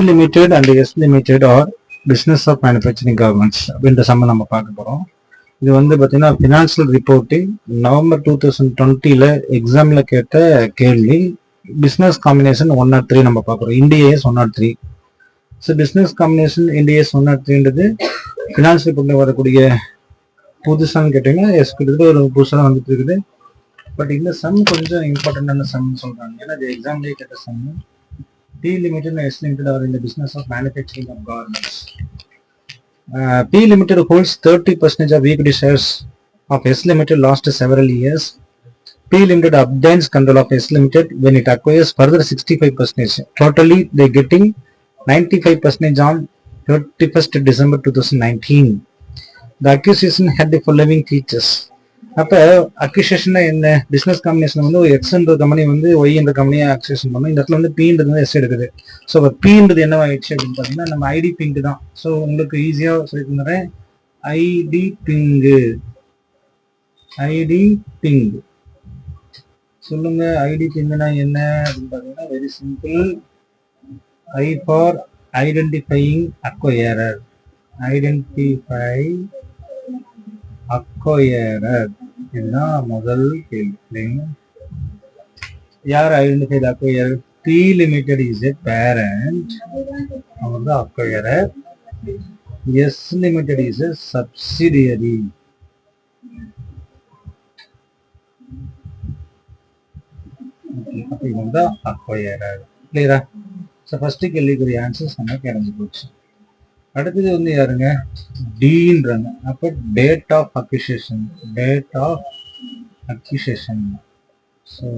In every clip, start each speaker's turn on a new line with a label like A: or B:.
A: Limited and S Limited are business of manufacturing governments அப்படின்ற சம்ம நம்ம பார்க்க போறோம். இது வந்து பார்த்தீங்கன்னா ஃபினான்ஷியல் ரிப்போர்ட்டிங் நவம்பர் 2020ல எக்ஸாம்ல கேட்ட கேள்வி. பிஸ்னஸ் காம்பினேஷன் 103 நம்ம பார்க்குறோம். இண்டிஏஎஸ் 103. ஸோ பிஸ்னஸ் காம்பினேஷன் இண்டிஏஎஸ் 103ன்றது ஃபினான்ஸ் ரிப்போர்ட்ல வரக்கூடிய புதுசான்னு கேட்டீங்கன்னா எஸ் கிட்டத்தட்ட ஒரு புதுசாக வந்துட்டு இருக்குது. பட் இந்த சம் கொஞ்சம் இம்பார்ட்டன்டான சம்னு சொல்றாங்க. ஏன்னா இது எக்ஸாம்லேயே கேட்ட some. P Limited and S Limited are in the business of manufacturing of garments. P Limited holds 30% of equity shares of S Limited last several years. P Limited obtains control of S Limited when it acquires further 65%. Totally, they are getting 95% on 31st December 2019. The acquisition had the following features. அப்போ acquisition என்ன, business combination வந்து ஒரு எக்ஸ்ன்ற company வந்து Y என்ற கம்பெனியை acquisition பண்ணோம். இந்த இடத்துல வந்து பீன்றது வந்து எஸ் எடுக்குது. ஸோ இப்போ பீன்றது என்ன ஆயிடுச்சு அப்படின்னு பார்த்தீங்கன்னா நம்ம ஐடி பிங்கு தான். ஸோ உங்களுக்கு ஈஸியாக சொல்லி தந்துடுறேன். ஐடி பிங்கு சொல்லுங்க. ஐடி பிங்குனா என்ன அப்படின்னு பார்த்தீங்கன்னா very simple. I for identifying acquirer. Identify acquirer இதுதான் முதல் கேள்வி. யார் identify acquirer? P Limited is a parent. அவர் தான் acquirer. S Limited is a subsidiary. அப்ப இவங்க தான் அக்வயரர். கிளியரா? ஸோ ஃபர்ஸ்ட் கேள்விக்குரிய ஆன்சர்ஸ் நம்ம கிடைஞ்சு போச்சு. அடுத்தது வந்து யாருங்க? டீன்றாங்க. அப்போ date of acquisition. So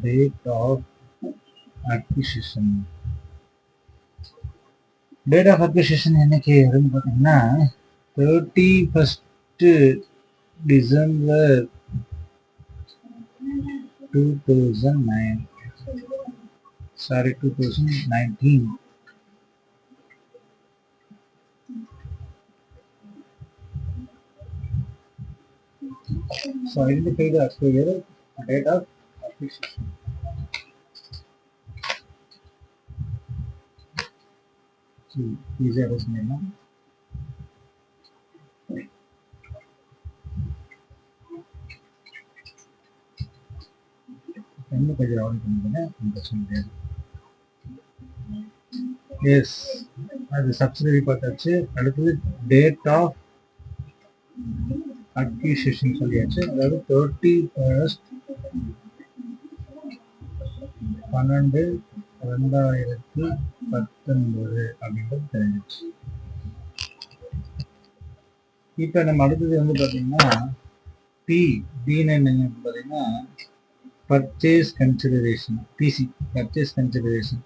A: date of acquisition என்னைக்கு வருதுன்னு பார்த்தீங்கன்னா 31st December 2019. So identify the acquire date of acquisition. So easy as name. என்ன பேஜ் ஆன் பண்ணுங்க இந்த சொல்லுங்க. எஸ் அது சப்சிடரி பார்த்தாச்சு. அடுத்தது டேட் ஆஃப் அக்விசிஷன் சொல்லியாச்சு. அதாவது 31st 12/2019 அப்படின்றது தெரிஞ்சிச்சு. இப்ப நம்ம அடுத்தது வந்து பாத்தீங்கன்னா பீன்னு என்னங்க பாத்தீங்கன்னா purchase consideration. PC purchase consideration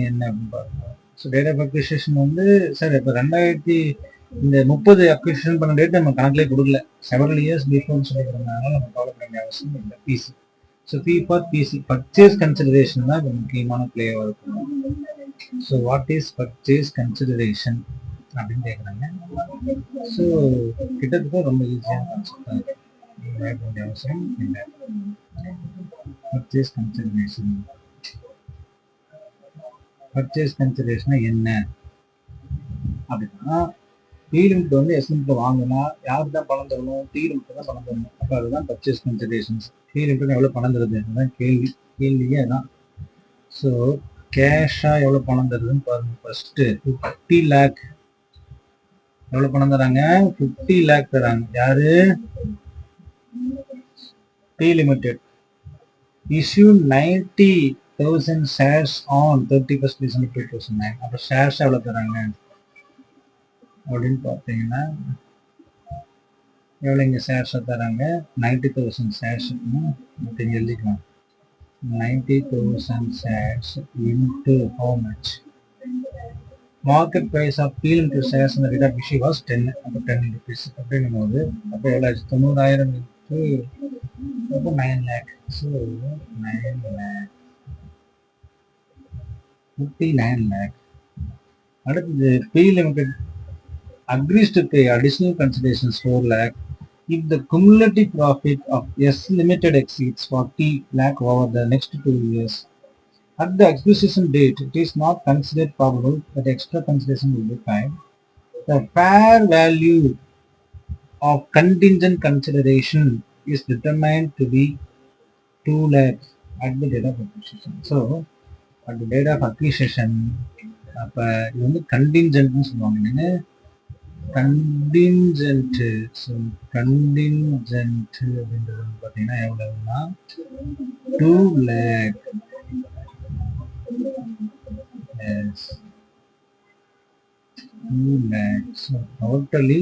A: என்ன அப்படின்னு பார்த்தோம். ஸோ டேட் ஆஃப் அக்விசிஷன் வந்து சார் இப்போ 2030 அக்விசிஷன் பண்ண டேட் நம்ம கணக்கிலே கொடுக்கல. செவரல் இயர்ஸ் பிஃபோர்னு சொல்லிக்கிறதுனால நம்ம ஃபாலோ பண்ண வேண்டிய அவசியம் இல்லை. PC. So B for PC purchase consideration தான் இப்போ முக்கியமான பிளேயாக இருக்கும். So what is purchase consideration அப்படின்னு கேட்குறாங்க. ஸோ கிட்டத்தட்ட ரொம்ப ஈஸியான கான்செப்ட் தான் பயப்பட வேண்டிய அவசியம் இல்லை. பர்ச்சேஸ் கன்சிடரேஷன் என்ன அப்படின்னா P Limited வந்து S Limited வாங்கினா யாருக்கு தான் பணம் தரணும்? P Limited தான் பணம் தரணும். அப்போ அதுதான் பர்ச்சேஸ் கன்சிடரேஷன்ஸ். P Limited எவ்வளோ பணம் தருது அதுதான் கேள்வியே தான். ஸோ கேஷாக எவ்வளோ பணம் தருதுன்னு பாருங்க. ஃபர்ஸ்ட் 50 lakh எவ்வளோ பணம் தராங்க? 50 lakh தராங்க. யாரு? P Limited issued 90,000 shares on 31st December 2009. அப்போ ஷேர்ஸ் எவ்வளோ தராங்க அப்படின்னு பார்த்தீங்கன்னா எவ்வளோங்க ஷேர்ஸை தராங்க? 90,000 ஷேர்ஸ் அப்படின்னு எழுதிக்கலாம். 90,000 shares into how much? Market price of P Limited shares in the rate of issue was 10. அப்போ 10 rupees அப்படின்னும் போது அப்போ எவ்வளோ 90,000 into அப்போ 9 lakh. So 9 lakh 59 lakh. அடுத்தது P Limited agrees to pay additional considerations 4 lakh if the cumulative profit of S Limited exceeds 40 lakh over the next 2 years. At the acquisition date, it is not considered probable that extra consideration will be paid. The fair value of contingent consideration is determined to be 2 lakhs at the date of acquisition. So, at the date of acquisition, அப்போ இது வந்து கண்டிஞ்சன்ட்னு சொல்லுவாங்க. Contingent so contingent அப்படின்றது வந்து பார்த்தீங்கன்னா எவ்வளவுன்னா 2 lakh. Yes. 2 lakhs. So totally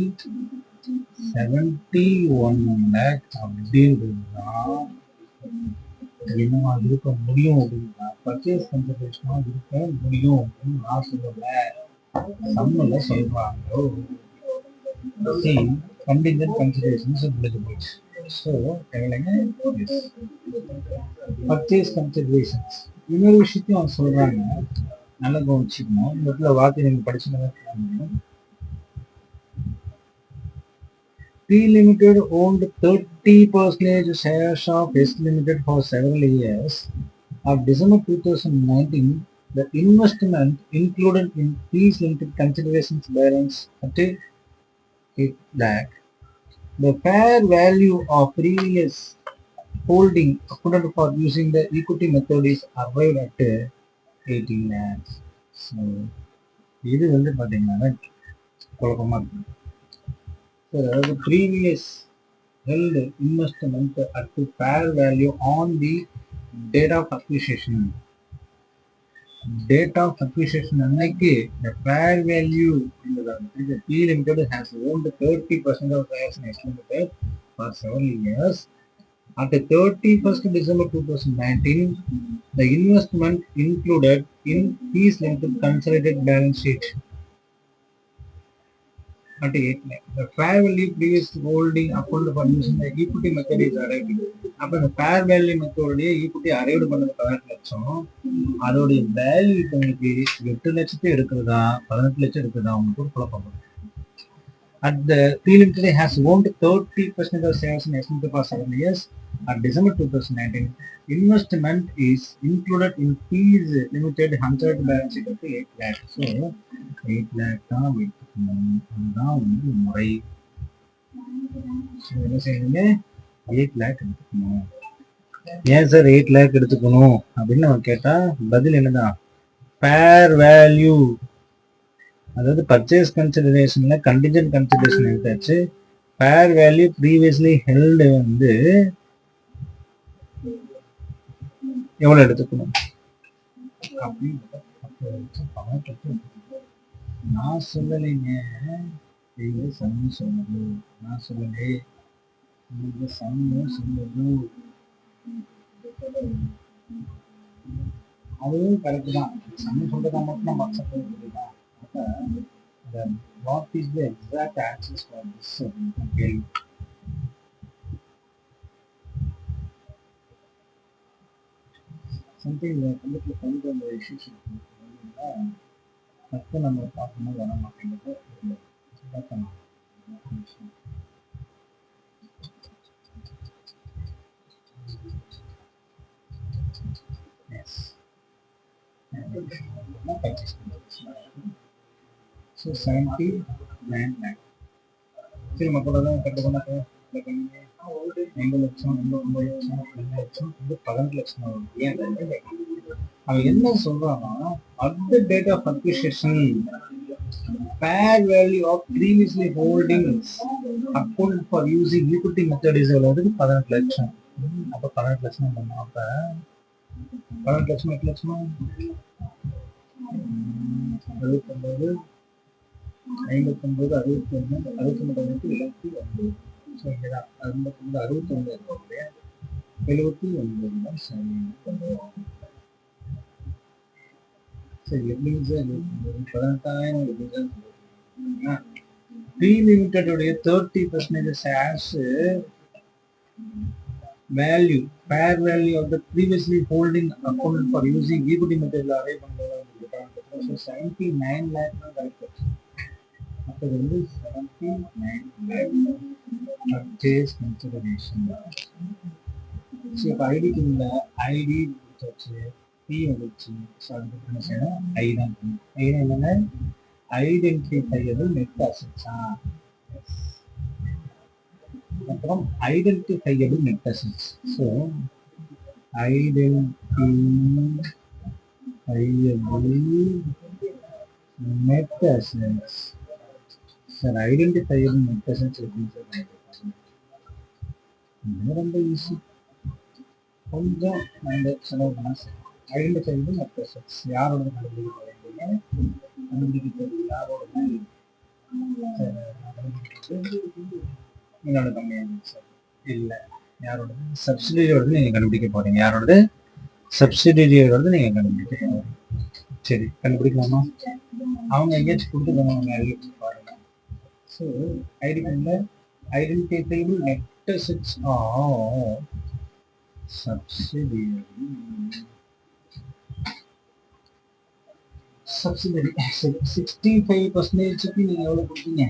A: 71 lakh அப்படின்றது தான் என்னவா இருக்க முடியும் அப்படின்னா பர்ச்சேஸ் கன்சிடரேஷனா இருக்க முடியும் அப்படின்னு நான் சொல்லல, சம்மல சொல்றாங்க. See, contingent considerations are eligible. So, purchase considerations. இன்னொரு விஷயத்தையும் அவங்க சொல்றாங்க, நல்லா கவனிச்சுக்கணும். இந்த இடத்துல வார்த்தை நீங்க படிச்சுன்னா P Limited owned 30% shares of S Limited for several years. Of December 2019, the investment included in P Limited considerations balance at 8 lakh. The fair value of previous holding accounted for using the equity method is arrived at 18 lakhs. So, இது வந்து பார்த்தீங்கன்னா குழப்பமா இருக்கு. அதாவது previous held investment at the fair value on the date of acquisition. Date of acquisition அன்னைக்கு the fair value the P Limited has owned 30% of shares in S Limited for several years. At the 31st December 2019, the investment included in P Limited consolidated balance sheet at 8 lakh. The fair value previous holding accounted for using the equity method is arrived. அப்போ இந்த fair value மெத்தோடைய equity arrived பண்ணது 18 லட்சம். அதோடைய value இப்போ உங்களுக்கு 8 லட்சத்தை இருக்குதா 18 லட்சம் இருக்குதா உங்களுக்கு ஒரு குழப்பம். At the P Limited has owned 30% of shares in S Limited for 7 years. At December 2019, investment is included in P Limited 100 balance sheet of 8 lakh. So, 8 lakh தான் வைக்கணும். அதுதான் வந்து முறை. ஸோ என்ன செய்யணுங்க, 8 lakh எடுத்துக்கணும். ஏன் சார் 8 lakh எடுத்துக்கணும் அப்படின்னு நம்ம கேட்டா பதில் என்னதான், ஃபேர் வேல்யூ. அதாவது பர்ச்சேஸ் கன்சிடரேஷன்ல கண்டிஜென்ட் கன்சிடரேஷன் எடுத்தாச்சு. ஃபேர் வேல்யூ ப்ரீவியஸ்லி ஹெல்டு வந்து எவ்வளவு எடுத்துக்கணும் நான் சொல்லலைங்க, நீங்க சம்மு சொன்னது. நான் சொல்லலே, நீங்க சம்மு சொன்னது. அதுவும் கரெக்ட் தான். சம்மு சொல்றதா மட்டும் நம்ம அக்செப்ட் பண்ண முடியுமா? அப்ப what is the exact answers for this கேள்வி. சம்திங் கண்டிப்பாக கொண்டு வந்த இஷ்யூஸ் ஃபஸ்ட்டு நம்ம பார்க்கணும் வர மாட்டேங்குது. So 79 lakh. சரி மக்களோட கரெக்டு பண்ணாக்க 5 லட்சம் 89 லட்சம் 2 லட்சம் 18 லட்சம் ஆகும். ஏன் அவன் என்ன சொல்றான்னா, at the date of acquisition, fair value of previously holdings accounted for using equity method is எவ்வளவு? 18 லட்சம். அப்ப 18 லட்சம் பண்ணோம். அப்ப 18 லட்சம் 8 லட்சமா 69 59 61 69 79. ஸோ இங்கேதான் 59 61 இருக்கக்கூடிய 79 தான் சரி. சரி எப்படிங்க சார் 18,000 P Limited உடைய 30% shares value, fair value of the previously holding accounted for using equity method array பண்ணுறது 79 lakh தான் கரெக்ட். அப்போ வந்து 79 lakh purchase consideration. ஸோ இப்போ ஐடிக்கு இல்லை, ஐடி கொடுத்தாச்சு, பி வந்துச்சு. ஸோ அதுக்கு என்ன செய்யணும்? ஐ தான் பண்ணணும். ஐ என்னங்க? ஐடென்டிஃபையபிள் நெட் அசெட்ஸா. அப்புறம் identifiable net assets. So identifiable net assets. Sir identifiable net assets எப்படின்னு சார்? ரொம்ப ஈஸி. கொஞ்சம் மைண்ட் செலவு பண்ணால் சரி. ஐடென்டிஃபையபிள் நெட் அசெட்ஸ் யாரோட கண்டுபிடிக்கிறது? யாரோட என்னோட கம்மியாக சார்? இல்லை, யாரோட? சப்சிடரியோடது நீங்கள் கண்டுபிடிக்க போறீங்க. யாரோடது? சப்சிடரியோடது நீங்கள் கண்டுபிடிக்க போறீங்க. சரி, கண்டுபிடிக்கலாமா? அவங்க எங்கேயாச்சும் கொடுத்துருக்காங்க பாருங்க. So identifiable net assets are subsidiary 65% நீங்க எவ்வளவு கொடுத்தீங்க?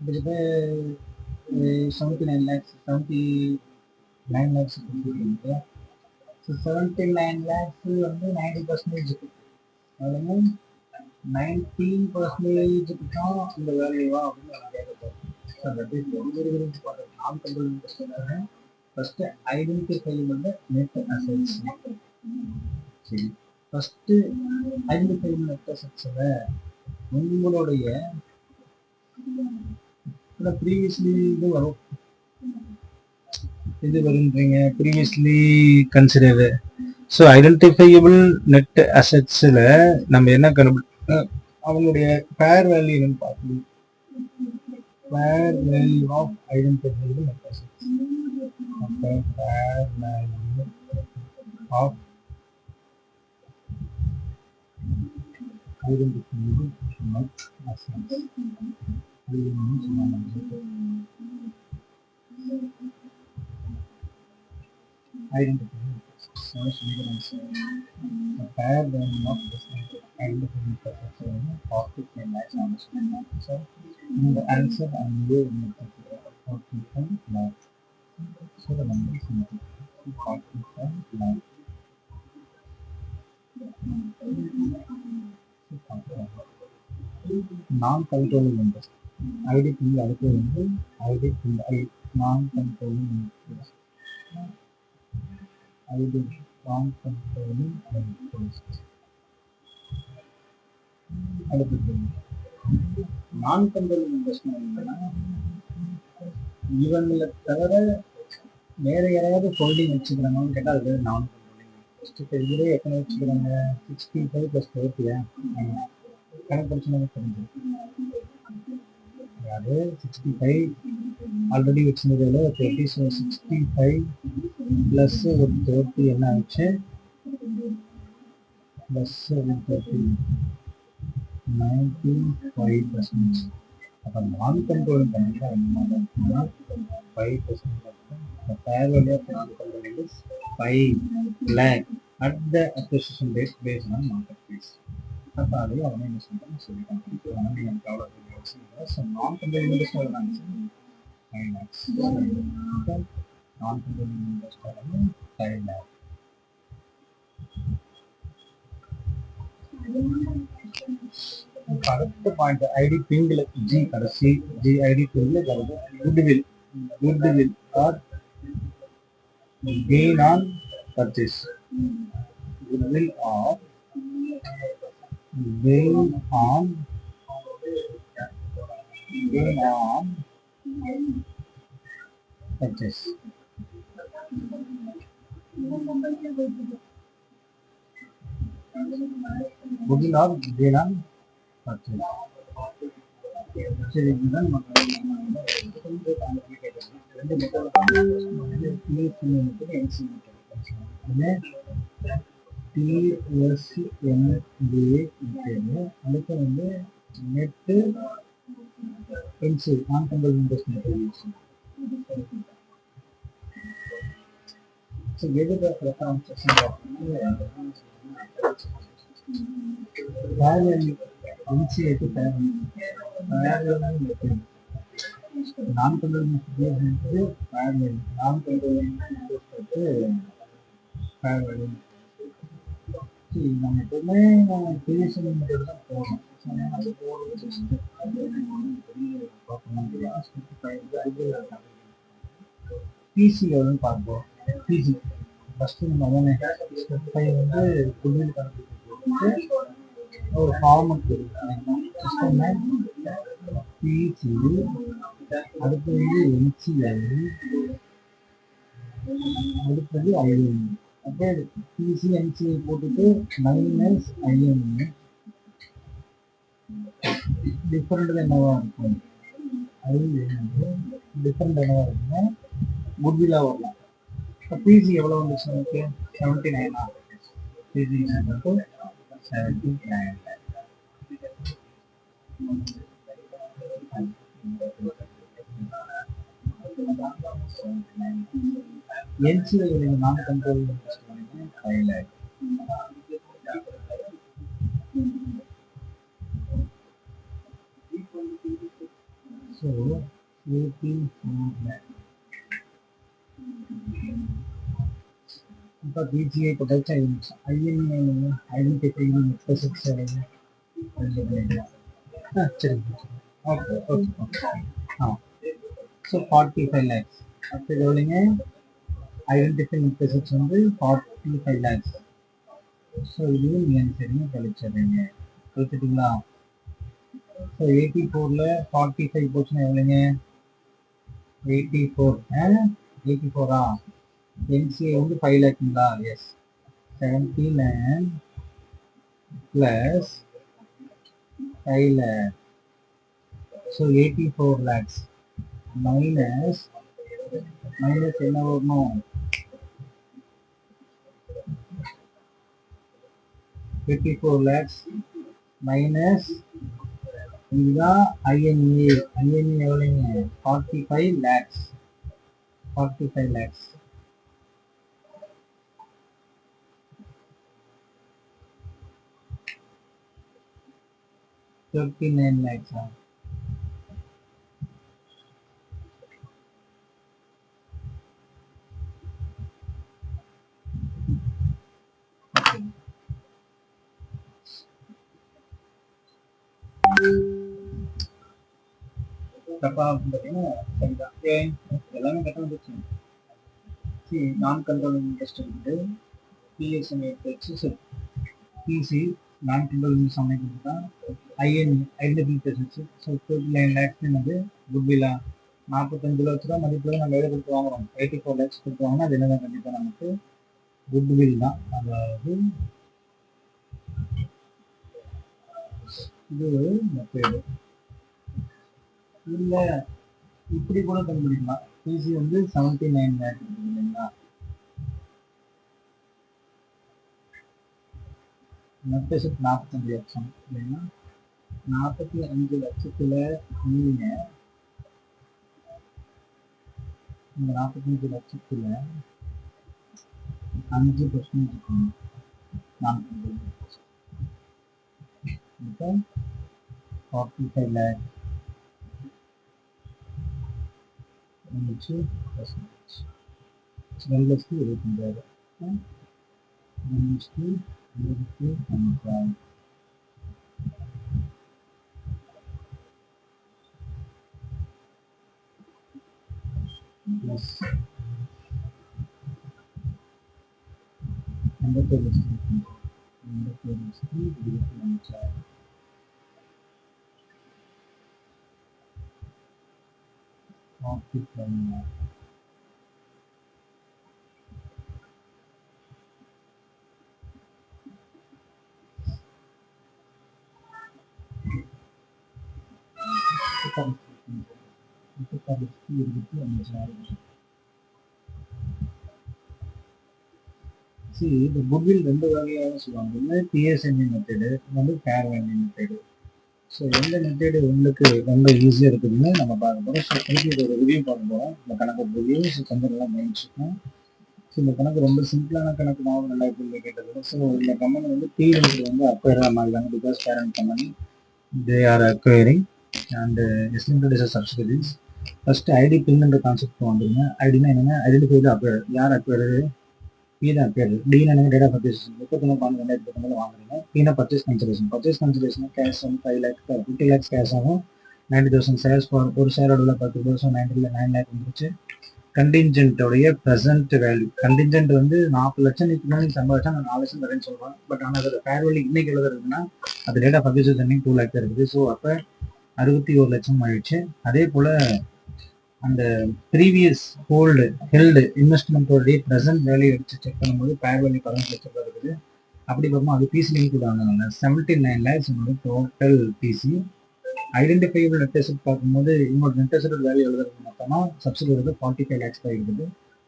A: கிட்டத்தட்ட 79 lakhs 79 lakhs கொடுத்துருக்கீங்க. 79 lakhs வந்து 90% அதுல 19% தான் இந்த வேல்யூவா அப்படின்னு நான் கேட்கப்போம். நான் கண்டுபிடிக்கிறேன். First identifiable net assets. சரி, ஃபர்ஸ்ட் ஐடென்டிஃபையபிள் நெட் அசெட்ஸ்ல உங்களுடைய ப்ரீவியஸ்லி இது வரும். இது வரும்ன்றீங்க previously consider. So identifiable net அசெட்ஸ்ல நம்ம என்ன அவங்களுடைய ஃபேர் வேல்யூ என்னன்னு பார்க்கணும். Fair value of identifiable net assets. fair value of identifiable net assets. Identifiable assets. The fair value of this identifiable assets is 45 lakhs. So, the answer and you 45 lakhs. So the number is 45 lakhs. நான் controlling interest ஐடிக்கு அடுத்து வந்து ஐடிக்கு நான் controlling interest ID நான் controlling interest அடுத்து நான் controlling interest என்னன்னா இவங்களை தவிர வேற யாராவது ஹோல்டிங் வச்சுக்கிறாங்கன்னு கேட்டால் அது நான் கண்ட்ரோலிங் இன்ட்ரெஸ்ட். இப்போ இதுவே எத்தனை வச்சுக்கிறாங்க? 65 + 30 கணக்கு பிரச்சனை தெரிஞ்சு. அதாவது 65 ஆல்ரெடி வச்சிருந்ததுல 30. ஸோ 65 + ஒரு 30 என்ன ஆச்சு? ப்ளஸ் ஒரு 30 95%. அப்போ நான் கண்ட்ரோலிங் பண்ணிட்டா என்ன 5%. The fair value of non-controlling is 5 lakh at the acquisition date based on market price. அப்போ அதையும் அவனே என்ன சொல்லிட்டாங்க சொல்லிட்டாங்க. எனக்கு எவ்வளோ ஸோ நான் கண்ட்ரோலிங் இன்ட்ரெஸ்ட் எவ்வளோ 5 lakhs. நான் கண்ட்ரோலிங் இன்ட்ரெஸ்ட் 5 lakh. அடுத்த பாயிண்ட் ஐடி பிங்கில் ஜி கடைசி ஜி ஐடி பிங்கில் goodwill or gain on purchase. Goodwill or gain on purchase. Goodwill or gain on purchase. சரி, இதுதான் நமக்கு ரெண்டு மெத்தட் அடுத்து வந்து நெட்டு பென்சில் நான் கண்ட்ரோல் இன்ட்ரெஸ்ட் எதுக்கு ரெஃபரன்ஸ் நான் கண்ட்ரோலிங் நான் கண்ட்ரோலிங்
B: நம்ம எப்பவுமே பிஎஸ்என் மெத்தட் தான் போடணும். அது போடுறது பிசி எவ்வளோன்னு பார்ப்போம். பிசி ஃபஸ்ட்டு நம்ம அதானே ஸ்டெப் 5 வந்து குடில் கணக்கு ஒரு ஃபார்மெட் சிஸ்டம் பிசி, அடுத்து வந்து என்சிஎல், அடுத்தது ஐஎன்இ. அப்போ பிசி என்சிஎல் போட்டுட்டு மைனஸ் ஐஎன்இ டிஃப்ரெண்ட் என்னவா இருக்கும்? அது டிஃப்ரெண்ட் என்னவா இருக்குன்னா குட்வில்லாக வரலாம். இப்போ பிசி எவ்வளோ வந்துச்சு நமக்கு? 79. பிசி 79. என்சிஎல் நான் கண்ட்ரோல் 5 lakh. So 84 lakh. இப்போ பிஜிஐ போட்டாச்சு. ஐடென்டிஃபை எக்ஸ்பெசிக்ஸ் சரி, okay okay okay. So 45 lakhs. அப்போ இது எவ்வளோங்க? ஐடென்டிஃபை எக்ஸ்பெசிக்ஸ் வந்து 45 lakhs. ஸோ இதுவும் நீங்கள் சரிங்க கழிச்சிடுறீங்க. கழிச்சிட்டிங்களா? ஸோ 84ல் 45 போச்சுன்னா எவ்வளோங்க? 84. 84ஆ? என்சிஏ வந்து 5 lakhங்களா? Yes. 79 + 5 lakh. So 84 lakhs minus என்ன வரணும்? 84 lakhs மைனஸ் இதுதான் ஐஎன்ஏ. ஐஎன்ஏ எவ்வளோங்க? 45 lakhs. 45 lakhs. $39 lakhs. தப்பா பார்த்தீங்கன்னா சரிதான். எல்லாமே கரெக்டாக வந்துச்சு. நான் கண்ட்ரோலிங் இன்ட்ரெஸ்ட் இருக்குது. பிஎஸ்என் எடுத்து சரி. பிசி நான் கண்ட்ரோலிங் சமைக்கிறது தான். INE identifications. ஸோ 39 lakhs என்னது? குட்வில்லா 45 லட்ச ரூபா மதிப்பில் நம்ம எதை கொடுத்து வாங்குறோம்? 84 lakhs கொடுத்து வாங்கினா அது என்னதான் கண்டிப்பாக நமக்கு குட்வில் தான். அதாவது இது மெத்தேடு இல்லை, இப்படி கூட கண்டுபிடிக்கலாம். பிசி வந்து 79 lakh இருக்குது இல்லைங்களா? மெத்தேஷன் 45 லட்சம் இல்லைன்னா 45 லட்சத்தில் நீங்கள் இந்த 45 லட்சத்தில் 5% இருக்கணும். நான் இப்போ 45 lakh இருந்துச்சு. 2,25,000 25,000 ப்ளஸ் 25,000 இந்த குட்வில் 2 வகையாக சொல்லுவாங்க. ஒன்று பிஎஸ்என்இ மெத்தடு, வந்து ஃபேர் வேல்யூ மெத்தடு. ஸோ எந்த மெத்தடு உங்களுக்கு ரொம்ப ஈஸியாக இருக்குதுன்னு நம்ம பார்க்க போகிறோம். ஸோ திருப்பி இதோட ரிவ்யூ பார்க்க போகிறோம். இந்த கணக்கு ரிவ்யூ கொஞ்சம் நல்லா கவனிச்சுக்கணும். ஸோ இந்த கணக்கு ரொம்ப சிம்பிளான கணக்கு தான். நல்லா கேள்வி கேட்டது. ஸோ இந்த கம்பெனி வந்து பி லிமிட் வந்து அக்வயர் ஆகிருக்காங்க. Because parent company they are acquiring and S limited is subsidiaries. First ID பின்ன்ற கான்செப்ட் வந்துருங்க. ஐடினா என்னங்க? Identify the acquire. யார் அக்வயர்?
A: பி தான் பேர். டின்னு டேட் ஆஃப் பர்ச்சேஸ் 31/12/2019 வாங்குறீங்க. பின்னா பர்ச்சேஸ் கன்சிடரேஷன் கேஷ் வந்து 5 லேக்ஸ் 50 லேக்ஸ் கேஷ் ஆகும். 90,000 ஷேர்ஸ் ஒரு ஷேரோட உள்ள 10,000 9 லேக் வந்துருச்சு. கண்டிஞ்சென்ட்டோடைய ப்ரெசென்ட் வேல்யூ, கண்டிஞ்சென்ட் வந்து 40 லட்சம் நீங்க சம்பாதிச்சா நான் 4 லட்சம் தரேன்னு சொல்றேன். பட் ஆனால் அதோட ஃபேர் வேல்யூ இன்னைக்கு எழுதுறதுன்னா அது டேட் ஆஃப் பர்ச்சேஸ் அன்னைக்கு 2 லேக் இருக்குது. ஸோ அப்போ 61 லட்சம் ஆயிடுச்சு. அதே போல அந்த ப்ரீவியஸ் ஹெல்டு இன்வெஸ்ட்மெண்ட்டோடைய ப்ரெசென்ட் வேல்யூ எடுத்து செக் பண்ணும்போது ஃபேர் வேல்யூ 15 லட்சம் ரூபாய் இருக்குது. அப்படி பார்க்கும்போது அது பிசி லிங்க் ஆனாங்க 79 lakhs total PC. Identifiable net asset பார்க்கும்போது இவங்களோட நெட் அசெட் வேல்யூ எழுதுறது மொத்தமாக சப்சிடி வந்து 45 லேக்ஸ் தான் இருக்குது.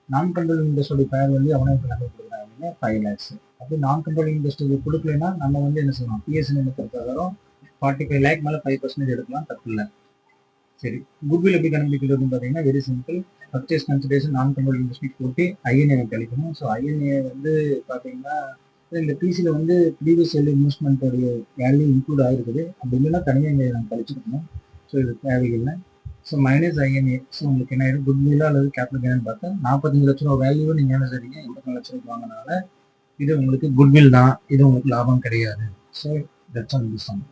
A: நான் கண்ட்ரோலிங் இண்டஸ்ட்ரியோட ஃபேர் வேல்யூ அவனே நம்ம கொடுக்குறாங்க 5 லேக்ஸ். அப்படி நான் கண்ட்ரோலிங் இண்டஸ்ட்ரி கொடுக்கலன்னா நம்ம வந்து என்ன சொல்லலாம், பிஎஸ்என் பிரகாரம் 45 லேக் மேலே 5% எடுக்கலாம், தப்பு இல்லை. சரி, குட்வில் எப்படி கண்டுபிடிக்கிறதுன்னு பார்த்தீங்கன்னா வெரி சிம்பிள். பர்ச்சேஸ் கன்சிடரேஷன் நான் கண்ட்ரோலிங் இண்டஸ்ட்ரி போட்டு ஐஎன்ஏ கழிக்கணும். ஸோ ஐஎன்ஏ வந்து பார்த்தீங்கன்னா இந்த பிசியில் வந்து ப்ரீவியஸ் இயர் இன்வெஸ்ட்மெண்ட்டோடைய வேல்யூ இன்க்ளூட் ஆகிருக்குது. அப்படி இல்லைன்னா தனியாக இங்கே நம்ம கழிச்சுக்கணும். ஸோ இது தேவையில்லை. So minus INA. ஸோ உங்களுக்கு என்ன ஆயிடும், குட்வில்லா அல்லது கேபிட்டல் கெயின்னு பார்த்தா 45 லட்ச ரூபா வேல்யூ நீங்கள் என்ன செய்றீங்க 84 லட்ச ரூபாய் வாங்கினால இது உங்களுக்கு குட்வில் தான், இது உங்களுக்கு லாபம் கிடையாது. So that's on this some.